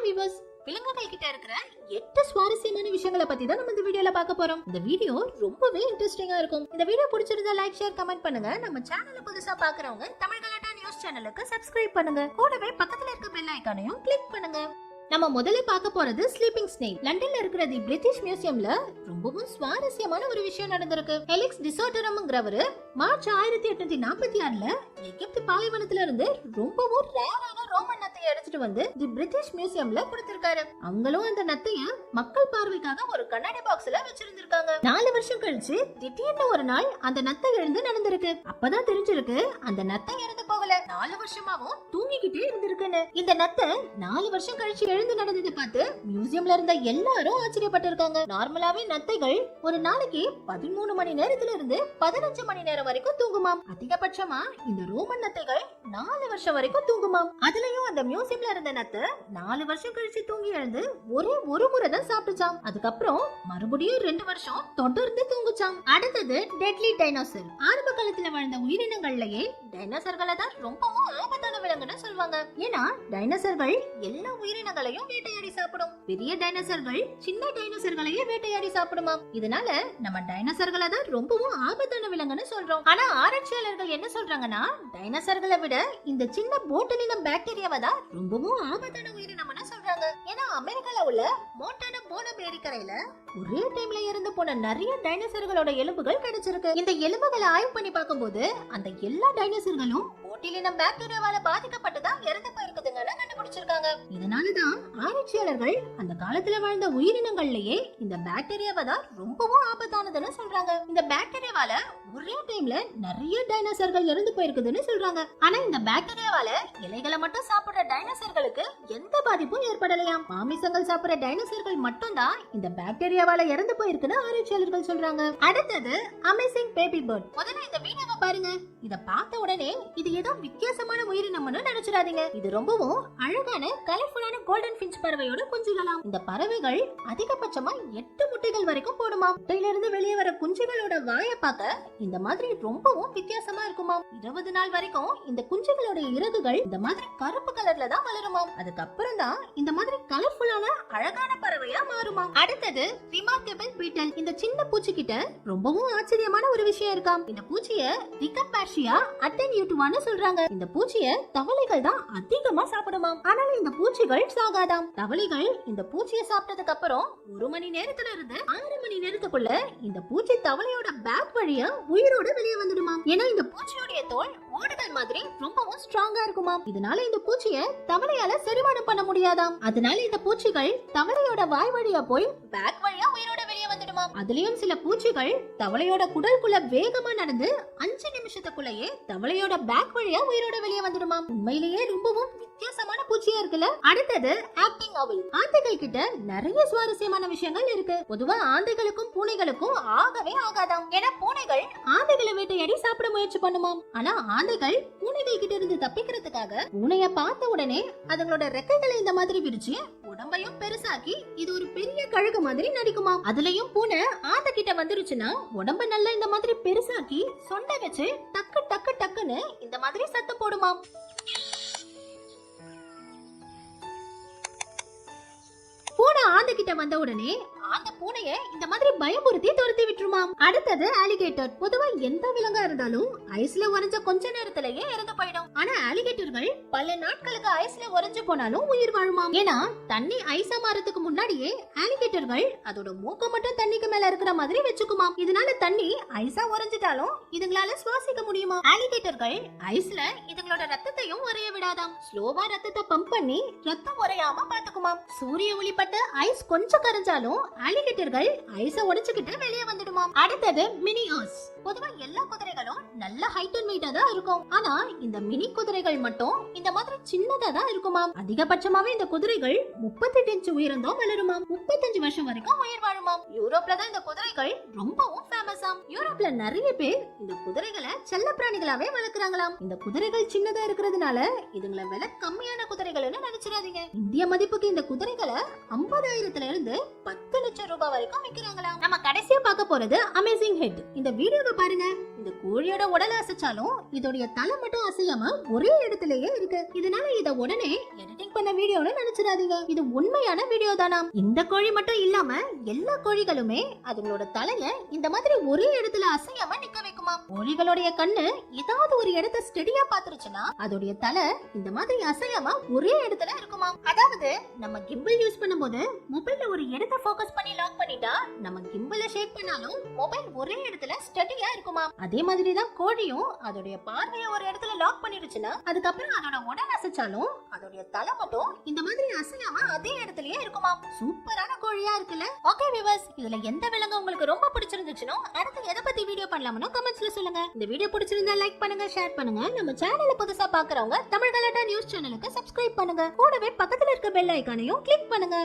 Hi viewers, விலங்குகள் கிட்ட இருக்கிற 8 சுவாரஸ்யமான விஷயங்களை பத்தி தான் நம்ம இந்த வீடியோல பார்க்க போறோம். இந்த வீடியோ ரொம்பவே இன்ட்ரெஸ்டிங்கா இருக்கும். இந்த வீடியோ பிடிச்சிருந்தா லைக், ஷேர், கமெண்ட் பண்ணுங்க. நம்ம சேனலை புதுசா பார்க்கறவங்க தமிழ் கலாட்டா நியூஸ் சேனலுக்கு சப்ஸ்கிரைப் பண்ணுங்க. கூடவே பக்கத்துல இருக்க பெல் ஐகானையும் கிளிக் பண்ணுங்க. நம்ம முதல்ல பார்க்க போறது ஸ்லீப்பிங் ஸ்னேக். லண்டன்ல இருக்கிற தி பிரிட்டிஷ் மியூசியம்ல ரொம்பவும் சுவாரஸ்யமான ஒரு விஷயம் நடந்திருக்கு. ஹெலிக்ஸ் டிசோட்டரம்ங்கிறவரு மார்ச் 1846ல எகிப்து பாலைவனத்துல இருந்து ரொம்பவும் ரேரான ரோமன் நத்தையை எடுத்துட்டு வந்து தி பிரிட்டிஷ் மியூசியம்ல கொடுத்திருக்காரு. அவங்களும் அந்த நத்தைய மக்கள் பார்வைக்காக ஒரு கண்ணாடி பாக்ஸ்ல வச்சிருந்திருக்காங்க. 4 வருஷம் கழிச்சு திடீர்னு ஒரு நாள் அந்த நத்தை எழுந்து நடந்திருக்கு. அப்பதான் தெரிஞ்சிருக்கு அந்த நத்தை இறந்து போகல, 4 வருஷமாவும் தூங்கிக்கிட்டே இருந்திருக்குன்னு. இந்த நத்தை 4 வருஷம் கழிச்சு எழுந்து நடந்ததை பார்த்து மியூசியம்ல இருந்த எல்லாரும் ஆச்சரியப்பட்டு இருக்காங்க. நார்மலாவே நத்தைகள் ஒரு நாளைக்கு 13 மணி நேரத்துல இருந்து 15 மணி நேரம் வரைக்கும் தூங்குமாம். அதிகபட்சமா இந்த ரோமன் நத்தைகள் 4 வருஷம் வரைக்கும் தூங்குமாம். அதுலயும் அந்த மியூசியம்ல இருந்த நத்தை 4 வருஷம் கழிச்சு தூங்கி எழுந்து ஒரே ஒரு முறை தான் சாப்பிட்டுச்சாம். அதுக்கப்புறம் மறுபடியும் 2 வருஷம் தொடர்ந்து தூங்குச்சாம். அடுத்தது டெட்லி டைனோசர். ஆரம்ப காலத்துல வாழ்ந்த உயிரினங்கள்லயே டைனோசர்களை தான் ரொம்பவும் ஆபத்தான விலங்குன்னு சொல்வாங்க. ஏன்னா டைனோசர்கள் எல்லா உயிரினங்களையும் வேட்டையாடி சாப்பிடும். பெரிய டைனோசர்கள் சின்ன டைனோசர்களையே வேட்டையாடி சாப்பிடுமா. இதனால நம்ம டைனோசர்களை தான் ரொம்பவும் ஆபத்தான விலங்குன்னு சொல்றோம். ஆனா ஆராய்ச்சியாளர்கள் என்ன சொல்றாங்கன்னா, டைனோசர்களை விட இந்த சின்ன போட்டலினம் பாக்டீரியாவை தான் ரொம்பவும் ஆபத்தான உயிரினம்னு சொல்றாங்க. ஏன்னா அமெரிக்கால உள்ள மோண்டானா போனப் ஏரிக்கரையில ஒரே டைம்ல இறந்து போன நிறைய டைனோசர்களோட எலும்புகள் கிடைச்சிருக்கு. இந்த எலும்புகளை ஆய்வு பண்ணி பார்க்கும்போது அந்த எல்லா டைனோசர்களும் போட்டிலினம் பாக்டீரியாவால பாதிக்கப்பட்டு தான் இறந்து போயிருக்குதுங்கன்னு கண்டுபிடிச்சிருக்காங்க. இதனாலதான் ஆராய்ச்சியாளர்கள் அந்த காலத்துல வாழ்ந்த உயிரினங்கள்லயே இந்த பாக்டீரியாவை தான் ரொம்பவும் ஆபத்தானதுன்னு சொல்றாங்க. இந்த பாக்டீரியாவால ஒரே டைம்ல நிறைய டைனோசர்கள் இறந்து போயிருக்குதுன்னு சொல்றாங்க. ஆனா இந்த பாக்டீரியாவால இலைகளை மட்டும் சாப்பிடுற டைனோசர்களுக்கு எந்த பாதிப்பும் ஏற்படலையாம். மாமிசங்கள் சாப்பிடுற டைனோசர்கள் மட்டும் தான் இந்த பாக்டீரியாவால இறந்து போயிருக்குன்னு ஆராய்ச்சியாளர்கள் சொல்றாங்க. அடுத்தது அமேசிங் பேபி பேர்ட். முதல்ல இந்த வீடியோவை பாருங்க. இத பார்த்த உடனே இது ஏதோ வித்தியாசமான உயிரினம்னு நினைச்சிடாதீங்க. இது ரொம்பவும் அழகான கலர்ஃபுல்லான கோல்டன் ஃபின்ச் பறவையோட குஞ்சுகளாம். இந்த பறவைகள் அதிகபட்சமா 8 முட்டைகள் வரைக்கும் போடுமாம். முட்டையில இருந்து வெளியே வர குஞ்சுகளோட வாயை பார்க்க இந்த மாதிரி ரொம்பவும் வித்தியாசமா இருக்குமாம். 20 நாள் வரைக்கும் இந்த குஞ்சுகளோட இறகுகள் இந்த மாதிரி கருப்பு கலர்ல தான் வளருமாம். அதுக்கப்புறம் தான் இந்த மாதிரி கலர்ஃபுல்லான அழகான பறவையா மாறுமாம். அடுத்தது ரிமார்க்கபிள் பீட்டல். இந்த சின்ன பூச்சி கிட்ட ரொம்பவும் ஆச்சரியமான ஒரு விஷயம் இருக்காம். இந்த பூச்சிய ரிகப்பாஷியா அட்டென்யூட்டுவான்னு சொல்றாங்க. இந்த பூச்சிய தவளைகள் தான் அதிகமா சாப்பிடுமாம். ஆனாலும் இந்த பூச்சிகள் சாகாதாம். தவளைகள் இந்த பூச்சிய சாப்பிட்டதுக்கு அப்புறம் 1 மணி நேரத்துல இருந்து 6 மணி நேரத்துக்குள்ள இந்த பூச்சி தவளையோட பேக் வழியா உயிரோட வெளியே வந்துடுமாம். ஏன்னா இந்த பூச்சியோட தோல் ஓடுகள் மாதிரி ரொம்பவும் ஸ்ட்ராங்கா இருக்குமாம். இதனால இந்த பூச்சிய தவளையால செரிமானம் பண்ண முடியாதாம். அதனால இந்த பூச்சிகள் தவளையோட வாய் வழியா போய் பேக் வழியா உயிரோட வெளியே வந்துடுமாம். அதுலயும் சில பூச்சிகள் தவளையோட குடலுக்குள்ள வேகமா நடந்து 5 நிமிஷத்துக்குள்ளேயே தவளையோட பேக் வழியா உயிரோட வெளியே வந்துடுமாம். உண்மையிலேயே ரொம்பவும் வித்தியாசமான பூச்சியா இருக்குல்ல. அடுத்தது ஆக்டிங் அவில். ஆந்தைகள் கிட்ட நிறைய சுவாரஸ்யமான விஷயங்கள் இருக்கு. பொதுவா ஆந்தைகளுக்கும் பூனைகளுக்கும் ஆகவே ஆகாதாம். ஏன்னா பூனைகள் ஆந்தைகளை வேட்டையாடி சாப்பிட முயற்சி பண்ணுமாம். ஆனா ஆந்தைகள் பூனைகள் கிட்ட இருந்து தப்பிக்கிறதுக்காக பூனைய பார்த்த உடனே அதுங்களோட ரெக்கைகளை இந்த மாதிரி விரிச்சு உடம்பையும் பெருசாக்கி இது ஒரு பெரிய கழுகு மாதிரி நடிக்குமாம். அதுலயும் பூனை ஆந்தை கிட்ட வந்துருச்சுன்னா உடம்ப நல்லா இந்த மாதிரி பெருசாக்கி சொண்டை வச்சு டக்கு டக்கு டக்குன்னு இந்த மாதிரி சத்தம் போடுமாம். பூனை ஆந்தை கிட்ட வந்த உடனே அந்த பூனைய இந்த மாதிரி பயமுறுத்தி துரத்தி விட்டுருமாம். அடுத்தது அலிகேட்டர். பொதுவா எந்த விலங்கா இருந்தாலும் ஐஸ்ல உறைஞ்ச கொஞ்ச நேரத்திலேயே இறந்து போயிடும். ஆனா அலிகேட்டர்கள் பல நாட்களுக்கு ஐஸ்ல உறைஞ்சு போனாலும் உயிர் வாழுமாம். ஏன்னா தண்ணி ஐஸா மாறதுக்கு முன்னாடியே அலிகேட்டர்கள் அதோட மூக்க மட்டும் தண்ணிக்கு மேல இருக்கிற மாதிரி வச்சுக்குமாம். இதனால தண்ணி ஐஸா உறைஞ்சிட்டாலும் இதுங்களால சுவாசிக்க முடியுமா. அலிகேட்டர்கள் ஐஸ்ல இதுங்களோட ரத்தத்தையும் உறைய விடாதாம். ஸ்லோவா ரத்தத்தை பம்ப் பண்ணி ரத்தம் உறையாம பாத்துக்குமாம். சூரிய ஒளிப்பட்ட ஐஸ் கொஞ்சம் கரைஞ்சாலும் அலிகேட்டர்கள் ஐஸ உடைச்சுக்கிட்டு வெளியே வந்துடுமாம். அடுத்தது மினி ஹார்ஸ். பொதுவா எல்லா குதிரைகளும் நல்ல ஹைட் அண்ட் வெயிட்டா தான் இருக்கும். ஆனா இந்த மினி குதிரைகள் மட்டும் இந்த மாதிரி சின்னதா தான் இருக்குமாம். அதிகபட்சமாவே இந்த குதிரைகள் 38 இன்ச் உயரம் தான் வளருமாம். 35 வருஷம் வரைக்கும் உயிர் வாழுமாம். யூரோப்ல தான் இந்த குதிரைகள் ரொம்பவும் ஃபேமஸாம். யூரோப்ல நிறைய பேர் இந்த குதிரைகளை செல்ல பிராணிகளாவே வளர்க்கறாங்களாம். இந்த குதிரைகள் சின்னதா இருக்கிறதுனால இதுங்களை விலை கம்மியான குதிரைகள்னு நினைச்சிடாதீங்க. இந்திய மதிப்புக்கு இந்த குதிரைகளை 50,000ல இருந்து 10 லட்சம் ரூபாய் வரைக்கும் விக்கிறாங்களாம். நம்ம கடைசியா பார்க்க போறது அமேசிங் ஹெட். இந்த வீடியோவை பாருங்க. இந்த கோழியோட உடலை அசைச்சாலும் இதோடைய தலை மட்டும் அசையாம ஒரே இடத்துலயே இருக்கு. இதனால இத உடனே எடிட்டிங் பண்ண வீடியோன்னு நினைச்சிடாதீங்க. இது உண்மையான வீடியோ தானா. இந்த கோழி மட்டும் இல்லாம எல்லா கோழிகளுமே அதுங்களோட தலைய இந்த மாதிரி ஒரே இடத்துல அசையாம நிக்க வைக்குமா. கோழிகளுடைய கண்ணு ஏதாவது ஒரு இடத்தை ஸ்டெடியா பாத்துருச்சுன்னா அதோடைய தலை இந்த மாதிரி அசையாம ஒரே இடத்துல இருக்குமா. அதாவது நம்ம கிம்பிள் யூஸ் பண்ணும்போது மொபைல்ல ஒரு இடத்தை ஃபோக்கஸ் பண்ணி லாக் பண்ணிட்டா நம்ம கிம்பிள ஷேக் பண்ணாலும் மொபைல் ஒரே இடத்துல ஸ்டெடியா இருக்குமா. அதே மாதிரி தான் கோழியும் அதோடைய பார்வையை ஒரு இடத்துல லாக் பண்ணிருச்சுன்னா அதுக்கப்புறம் அதோட உடல் அசைச்சாலும் அதோடைய தலை மட்டும் இந்த மாதிரி அசையாம அதே இடத்துலயே இருக்குமா. சூப்பரான கோழியா இருக்குல்ல. ஓகே வியூவர்ஸ், இதுல எந்த விலங்கு உங்களுக்கு ரொம்ப பிடிச்சிருந்துச்சுனோ அடுத்து எதை பத்தி வீடியோ பண்ணலாம்னு கமெண்ட்ஸ்ல சொல்லுங்க. இந்த வீடியோ பிடிச்சிருந்தா லைக் பண்ணுங்க, ஷேர் பண்ணுங்க. நம்ம சேனலை புதுசா பாக்குறவங்க தமிழ் கலாட்டா நியூஸ் சேனலுக்கு சப்ஸ்கிரைப் பண்ணுங்க. கூடவே பக்கத்துல இருக்க பெல் ஐகானையும் கிளிக் பண்ணுங்க.